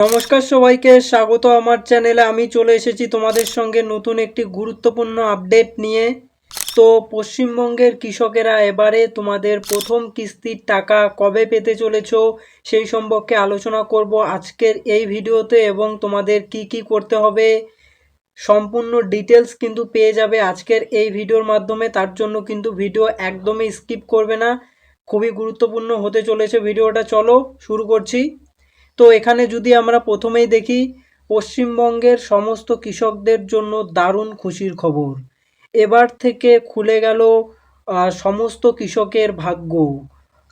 নমস্কার সবাইকে স্বাগত আমার চ্যানেলে। আমি চলে এসেছি তোমাদের সঙ্গে নতুন একটি গুরুত্বপূর্ণ আপডেট নিয়ে। তো পশ্চিমবঙ্গের কৃষকেরা এবারে তোমাদের প্রথম কিস্তির টাকা কবে পেতে চলেছো সেই সম্পর্কে আলোচনা করব আজকের এই ভিডিওতে, এবং তোমাদের কি কি করতে হবে সম্পূর্ণ ডিটেলস কিন্তু পেয়ে যাবে আজকের এই ভিডিওর মাধ্যমে। তার জন্য কিন্তু ভিডিও একদমই স্কিপ করবে না, খুবই গুরুত্বপূর্ণ হতে চলেছে ভিডিওটা। চলো শুরু করছি। তো এখানে যদি আমরা প্রথমেই দেখি, পশ্চিমবঙ্গের সমস্ত কৃষকদের জন্য দারুণ খুশির খবর। এবার থেকে খুলে গেল সমস্ত কৃষকের ভাগ্য।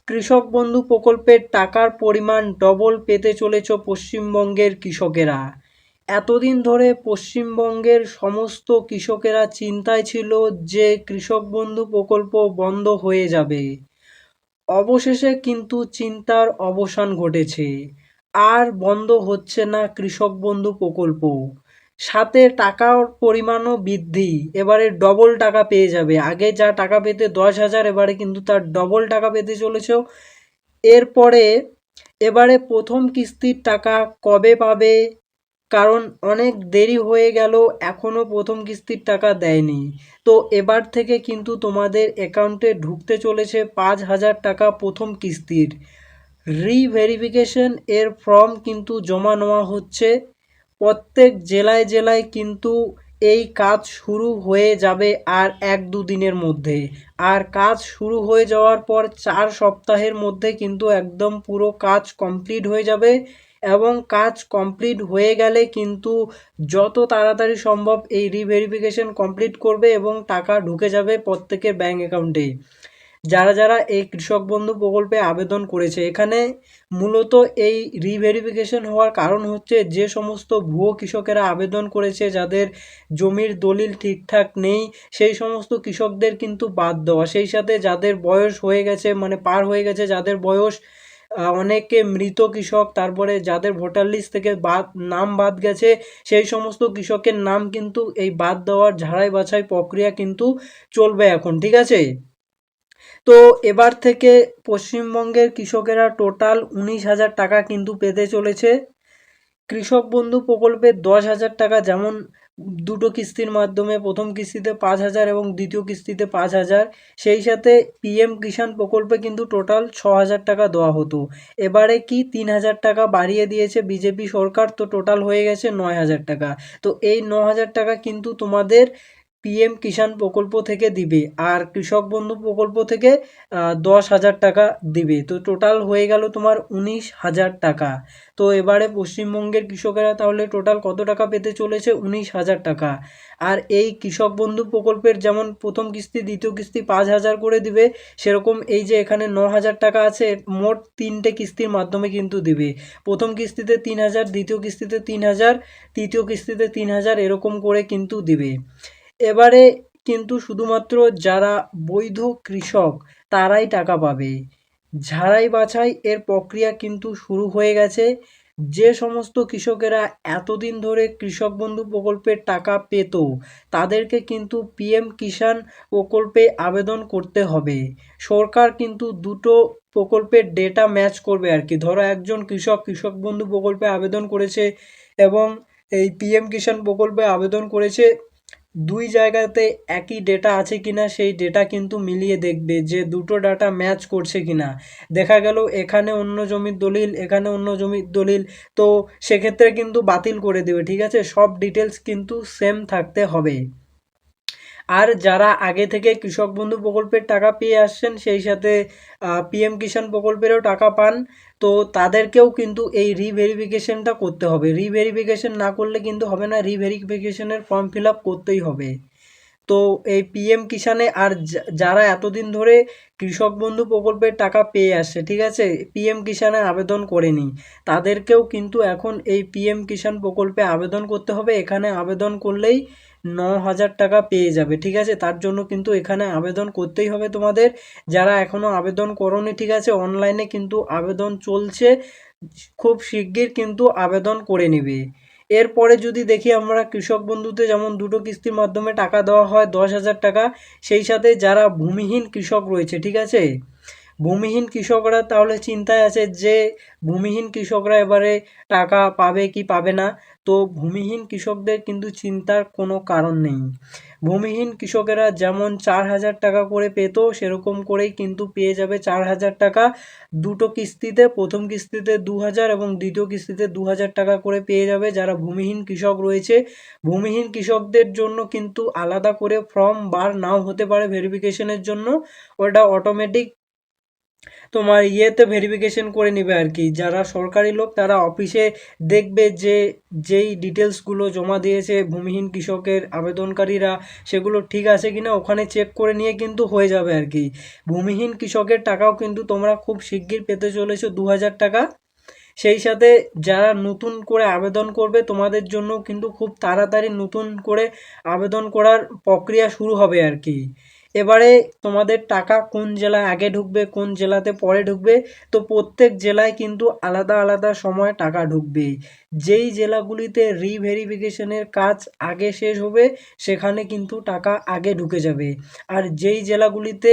কৃষক বন্ধু প্রকল্পের টাকার পরিমাণ ডবল পেতে চলেছে পশ্চিমবঙ্গের কৃষকেরা। এতদিন ধরে পশ্চিমবঙ্গের সমস্ত কৃষকেরা চিন্তায় ছিল যে কৃষক বন্ধু প্রকল্প বন্ধ হয়ে যাবে। অবশেষে কিন্তু চিন্তার অবসান ঘটেছে। আর বন্ধ হচ্ছে না কৃষক বন্ধু প্রকল্প, সাথে টাকার পরিমাণও বৃদ্ধি। এবারে ডবল টাকা পেয়ে যাবে। আগে যা টাকা পেতে 10,000, এবারে কিন্তু তার ডবল টাকা পেতে চলেছ। এরপরে এবারে প্রথম কিস্তির টাকা কবে পাবে? কারণ অনেক দেরি হয়ে গেল, এখনও প্রথম কিস্তির টাকা দেয়নি। তো এবার থেকে কিন্তু তোমাদের অ্যাকাউন্টে ঢুকতে চলেছে 5,000 টাকা প্রথম কিস্তির। রিভেরিফিকেশন এর ফর্ম কিন্তু জমা নেওয়া হচ্ছে। প্রত্যেক জেলায় জেলায় কিন্তু এই কাজ শুরু হয়ে যাবে আর 1-2 দিনের মধ্যে। আর কাজ শুরু হয়ে যাওয়ার পর 4 সপ্তাহের মধ্যে কিন্তু একদম পুরো কাজ কমপ্লিট হয়ে যাবে। এবং কাজ কমপ্লিট হয়ে গেলে কিন্তু যত তাড়াতাড়ি সম্ভব এই রিভেরিফিকেশন কমপ্লিট করবে এবং টাকা ঢুকে যাবে প্রত্যেকের ব্যাঙ্ক অ্যাকাউন্টে। যারা যারা এই কৃষক বন্ধু প্রকল্পে আবেদন করেছে, এখানে মূলত এই রিভেরিফিকেশন হওয়ার কারণ হচ্ছে যে সমস্ত ভুয়ো কৃষকেরা আবেদন করেছে, যাদের জমির দলিল ঠিকঠাক নেই, সেই সমস্ত কৃষকদের কিন্তু বাদ দেওয়া। সেই সাথে যাদের বয়স হয়ে গেছে, মানে পার হয়ে গেছে, যাদের বয়স, অনেকে মৃত কৃষক, তারপরে যাদের ভোটার লিস্ট থেকে নাম বাদ গেছে, সেই সমস্ত কৃষকের নাম কিন্তু এই বাদ দেওয়ার ঝাড়াই বাছাই প্রক্রিয়া কিন্তু চলবে এখন, ঠিক আছে? তো এবার থেকে পশ্চিমবঙ্গের কৃষকেরা টোটাল 19,000 টাকা কিন্তু পেতে চলেছে। কৃষক বন্ধু প্রকল্পে 10,000 টাকা, যেমন দুটো কিস্তির মাধ্যমে, প্রথম কিস্তিতে 5,000 এবং দ্বিতীয় কিস্তিতে 5,000। সেই সাথে পিএম কিষাণ প্রকল্পে কিন্তু টোটাল 6,000 টাকা দেওয়া হতো। এবারে কি 3,000 টাকা বাড়িয়ে দিয়েছে বিজেপি সরকার, তো টোটাল হয়ে গেছে 9,000 টাকা। তো এই 9,000 টাকা কিন্তু তোমাদের পিএম কিষাণ প্রকল্প থেকে দিবে, আর কৃষক বন্ধু প্রকল্প থেকে 10,000 টাকা দিবে। তো টোটাল হয়ে গেল তোমার 19,000 টাকা। তো এবারে পশ্চিমবঙ্গের কৃষকেরা তাহলে টোটাল কত টাকা পেতে চলেছে? 19,000 টাকা। আর এই কৃষক বন্ধু প্রকল্পের যেমন প্রথম কিস্তি, দ্বিতীয় কিস্তি 5,000 করে দিবে, সেরকম এই যে এখানে 9,000 টাকা আছে, মোট 3টে কিস্তির মাধ্যমে কিন্তু দিবে। প্রথম কিস্তিতে 3,000, দ্বিতীয় কিস্তিতে 3,000, তৃতীয় কিস্তিতে 3,000, এরকম করে কিন্তু দিবে। এবারে কিন্তু শুধুমাত্র যারা বৈধ কৃষক তারাই টাকা পাবে। ঝাড়াই বাছাই এর প্রক্রিয়া কিন্তু শুরু হয়ে গেছে। যে সমস্ত কৃষকেরা এতদিন ধরে কৃষক বন্ধু প্রকল্পের টাকা পেত, তাদেরকে কিন্তু পিএম কিষাণ প্রকল্পে আবেদন করতে হবে। সরকার কিন্তু দুটো প্রকল্পের ডেটা ম্যাচ করবে আর কি। ধরো একজন কৃষক কৃষক বন্ধু প্রকল্পে আবেদন করেছে এবং এই পিএম কিষাণ প্রকল্পে আবেদন করেছে, দুই জায়গাতে একই ডেটা আছে কিনা সেই ডেটা কিন্তু মিলিয়ে দেখবে যে দুটো ডাটা ম্যাচ করছে কিনা। দেখা গেল এখানে অন্য জমির দলিল, এখানে অন্য জমির দলিল, তো সেক্ষেত্রে কিন্তু বাতিল করে দেবে, ঠিক আছে? সব ডিটেলস কিন্তু সেম থাকতে হবে। আর যারা আগে থেকে কৃষক বন্ধু প্রকল্পের টাকা পেয়ে আসছেন, সেই সাথে পিএম কিষাণ প্রকল্পেরও টাকা পান, তো তাদেরকেও কিন্তু এই রিভেরিফিকেশনটা করতে হবে। রিভেরিফিকেশন না করলে কিন্তু হবে না, রিভেরিফিকেশনের ফর্ম ফিল আপ করতেই হবে। তো এই পিএম কিষাণে আর যারা এতদিন ধরে কৃষক বন্ধু প্রকল্পের টাকা পেয়ে আসছে, ঠিক আছে, পিএম কিষাণে আবেদন করেনি, তাদেরকেও কিন্তু এখন এই পিএম কিষাণ প্রকল্পে আবেদন করতে হবে। এখানে আবেদন করলেই 9,000 টাকা পেয়ে যাবে, ঠিক আছে? তার জন্য কিন্তু এখানে আবেদন করতেই হবে তোমাদের। যারা এখনও আবেদন করোনি, ঠিক আছে, অনলাইনে কিন্তু আবেদন চলছে, খুব শিগগির কিন্তু আবেদন করে নিবে। এরপরে যদি দেখি আমরা, কৃষক বন্ধুতে যেমন দুটো কিস্তির মাধ্যমে টাকা দেওয়া হয় 10,000 টাকা, সেই সাথে যারা ভূমিহীন কৃষক রয়েছে, ঠিক আছে, ভূমিহীন কৃষকরা তাহলে চিন্তায় আছে যে ভূমিহীন কৃষকরা এবারে টাকা পাবে কি পাবে না। তো ভূমিহীন কৃষকদের কিন্তু চিন্তার কোনো কারণ নেই। ভূমিহীন কৃষকেরা যেমন 4,000 টাকা করে পেত সেরকম করেই কিন্তু পেয়ে যাবে 4,000 টাকা দুটো কিস্তিতে। প্রথম কিস্তিতে 2,000 এবং দ্বিতীয় কিস্তিতে 2,000 টাকা করে পেয়ে যাবে যারা ভূমিহীন কৃষক রয়েছে। ভূমিহীন কৃষকদের জন্য কিন্তু আলাদা করে ফর্ম বার নাও হতে পারে ভেরিফিকেশনের জন্য, ওটা অটোমেটিক তোমার ইয়েতে ভেরিফিকেশন করে নেবে আর কি। যারা সরকারি লোক তারা অফিসে দেখবে যে যেই ডিটেলসগুলো জমা দিয়েছে ভূমিহীন কৃষকের আবেদনকারীরা সেগুলো ঠিক আছে কিনা ওখানে চেক করে নিয়ে কিন্তু হয়ে যাবে আর কি। ভূমিহীন কৃষকের টাকাও কিন্তু তোমরা খুব শিগগির পেতে চলেছো 2,000 টাকা। সেই সাথে যারা নতুন করে আবেদন করবে তোমাদের জন্য কিন্তু খুব তাড়াতাড়ি নতুন করে আবেদন করার প্রক্রিয়া শুরু হবে আর কি। এবারে তোমাদের টাকা কোন জেলায় আগে ঢুকবে কোন জেলাতে পরে ঢুকবে, তো প্রত্যেক জেলায় কিন্তু আলাদা আলাদা সময় টাকা ঢুকবে। যেই জেলাগুলিতে রিভেরিফিকেশনের কাজ আগে শেষ হবে সেখানে কিন্তু টাকা আগে ঢুকে যাবে। আর যেই জেলাগুলিতে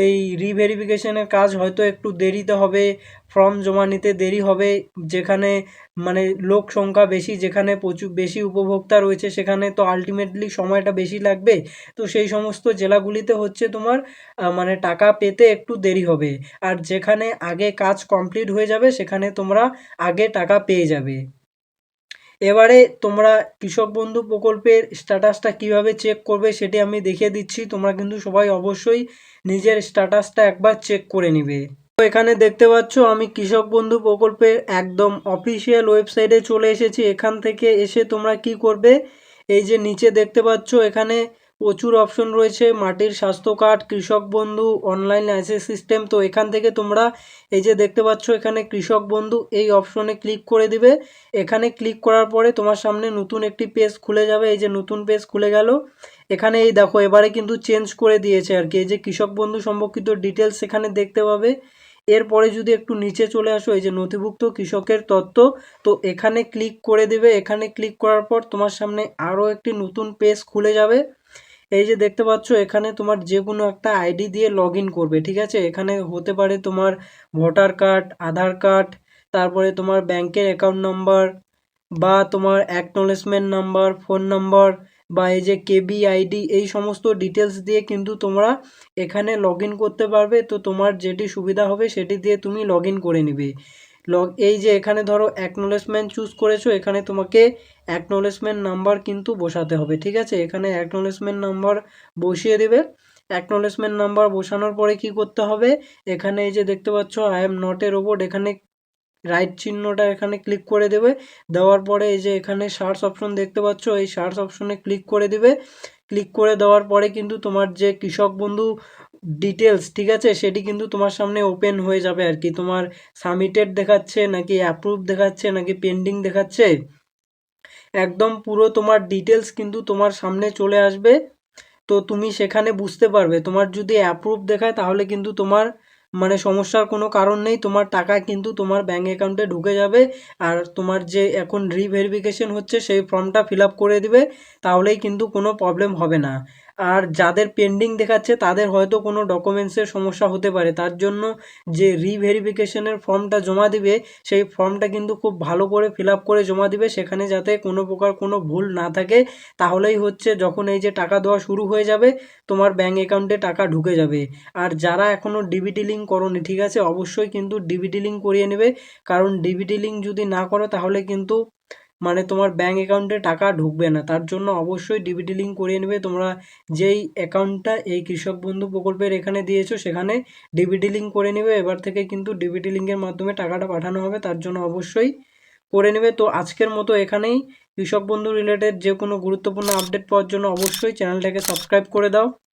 এই রিভেরিফিকেশনের কাজ হয়তো একটু দেরিতে হবে, ফর্ম জমা নিতে দেরি হবে, যেখানে মানে লোক সংখ্যা বেশি, যেখানে প্রচুর বেশি উপভোক্তা রয়েছে সেখানে তো আলটিমেটলি সময়টা বেশি লাগবে। তো সেই সমস্ত জেলাগুলিতে হচ্ছে তোমার মানে টাকা পেতে একটু দেরি হবে। আর যেখানে আগে কাজ কমপ্লিট হয়ে যাবে সেখানে তোমরা আগে টাকা পেয়ে যাবে। এবারে তোমরা কৃষক বন্ধু প্রকল্পের স্ট্যাটাসটা কিভাবে চেক করবে সেটি আমি দেখিয়ে দিচ্ছি। তোমরা কিন্তু সবাই অবশ্যই নিজের স্ট্যাটাসটা একবার চেক করে নিবে। তো এখানে দেখতে পাচ্ছ আমি কৃষক বন্ধু প্রকল্পের একদম অফিসিয়াল ওয়েবসাইটে চলে এসেছি। এখান থেকে এসে তোমরা কি করবে, এই যে নিচে দেখতে পাচ্ছ এখানে প্রচুর অপশন রয়েছে, মাটির স্বাস্থ্য কার্ড, কৃষক বন্ধু, অনলাইন লাইসেন্স সিস্টেম। তো এখান থেকে তোমরা এই যে দেখতে পাচ্ছ এখানে কৃষক বন্ধু এই অপশনে ক্লিক করে দিবে। এখানে ক্লিক করার পরে তোমার সামনে নতুন একটি পেজ খুলে যাবে। এই যে নতুন পেজ খুলে গেল। এখানে এই দেখো এবারে কিন্তু চেঞ্জ করে দিয়েছে আর কি। এই যে কৃষক বন্ধু সম্পর্কিত ডিটেলস এখানে দেখতে পাবে। এরপরে যদি একটু নিচে চলে আসো এই যে নথিভুক্ত কৃষকের তথ্য, তো এখানে ক্লিক করে দেবে। এখানে ক্লিক করার পর তোমার সামনে আরও একটি নতুন পেজ খুলে যাবে। এই যে দেখতে পাচ্ছ এখানে তোমার যে কোনো একটা আইডি দিয়ে লগ ইন করবে, ঠিক আছে। এখানে হতে পারে তোমার ভোটার কার্ড, আধার কার্ড, তারপরে তোমার ব্যাংকের অ্যাকাউন্ট নাম্বার বা তোমার অ্যাকনোলেজমেন্ট নাম্বার, ফোন নাম্বার বা এই যে কেবি আইডি, এই সমস্ত ডিটেলস দিয়ে কিন্তু তোমরা এখানে লগ ইন করতে পারবে। তো তোমার যেটি সুবিধা হবে সেটি দিয়ে তুমি লগ ইন করে নিবে। এই যে এখানে ধরো অ্যাকনোলেজমেন্ট চুজ করেছো, এখানে তোমাকে অ্যাকনোলেজমেন্ট নাম্বার কিন্তু বসাতে হবে, ঠিক আছে। এখানে অ্যাকনোলেজমেন্ট নাম্বার বসিয়ে দেবে। অ্যাকনোলেজমেন্ট নাম্বার বসানোর পরে কি করতে হবে, এখানে এই যে দেখতে পাচ্ছ I am not a robot, এখানে রাইট চিহ্নটা এখানে ক্লিক করে দেবে। দেওয়ার পরে এই যে এখানে সার্চ অপশন দেখতে পাচ্ছ এই সার্চ অপশনে ক্লিক করে দিবে। ক্লিক করে দেওয়ার পরে কিন্তু তোমার যে কৃষক বন্ধু ডিটেলস, ঠিক আছে, সেটি কিন্তু তোমার সামনে ওপেন হয়ে যাবে আর কি। তোমার সাবমিটেড দেখাচ্ছে নাকি অ্যাপ্রুভ দেখাচ্ছে নাকি পেন্ডিং দেখাচ্ছে, একদম পুরো তোমার ডিটেলস কিন্তু তোমার সামনে চলে আসবে। তো তুমি সেখানে বুঝতে পারবে। তোমার যদি অ্যাপ্রুভ দেখায় তাহলে কিন্তু তোমার মানে সমস্যার কোনো কারণ নেই, তোমার টাকা কিন্তু তোমার ব্যাঙ্ক অ্যাকাউন্টে ঢুকে যাবে। আর তোমার যে এখন রিভেরিফিকেশন হচ্ছে সেই ফর্মটা ফিল আপ করে দিবে, তাহলেই কিন্তু কোনো প্রবলেম হবে না। আর যাদের পেন্ডিং দেখাচ্ছে তাদের হয়তো কোনো ডকুমেন্টসের সমস্যা হতে পারে, তার জন্য যে রিভেরিফিকেশনের ফর্মটা জমা দিবে সেই ফর্মটা কিন্তু খুব ভালো করে ফিল আপ করে জমা দিবে, সেখানে যাতে কোনো প্রকার কোনো ভুল না থাকে। তাহলেই হচ্ছে যখন এই যে টাকা দেওয়া শুরু হয়ে যাবে তোমার ব্যাঙ্ক অ্যাকাউন্টে টাকা ঢুকে যাবে। আর যারা এখনও ডিবিটি লিঙ্ক করোনি, ঠিক আছে, অবশ্যই কিন্তু ডিবিটি লিঙ্ক করিয়ে নেবে। কারণ ডিবিটি লিঙ্ক যদি না করো তাহলে কিন্তু মানে তোমার ব্যাঙ্ক অ্যাকাউন্টে টাকা ঢুকবে না। তার জন্য অবশ্যই ডিবিটি লিঙ্ক করিয়ে নেবে। তোমরা যেই অ্যাকাউন্টটা এই কৃষক বন্ধু প্রকল্পের এখানে দিয়েছো সেখানে ডিবিটি লিঙ্ক করে নেবে। এবার থেকে কিন্তু ডিবিটি লিঙ্কের মাধ্যমে টাকাটা পাঠানো হবে, তার জন্য অবশ্যই করে নেবে। তো আজকের মতো এখানেই। কৃষক বন্ধু রিলেটেড যে কোনো গুরুত্বপূর্ণ আপডেট পাওয়ার জন্য অবশ্যই চ্যানেলটাকে সাবস্ক্রাইব করে দাও।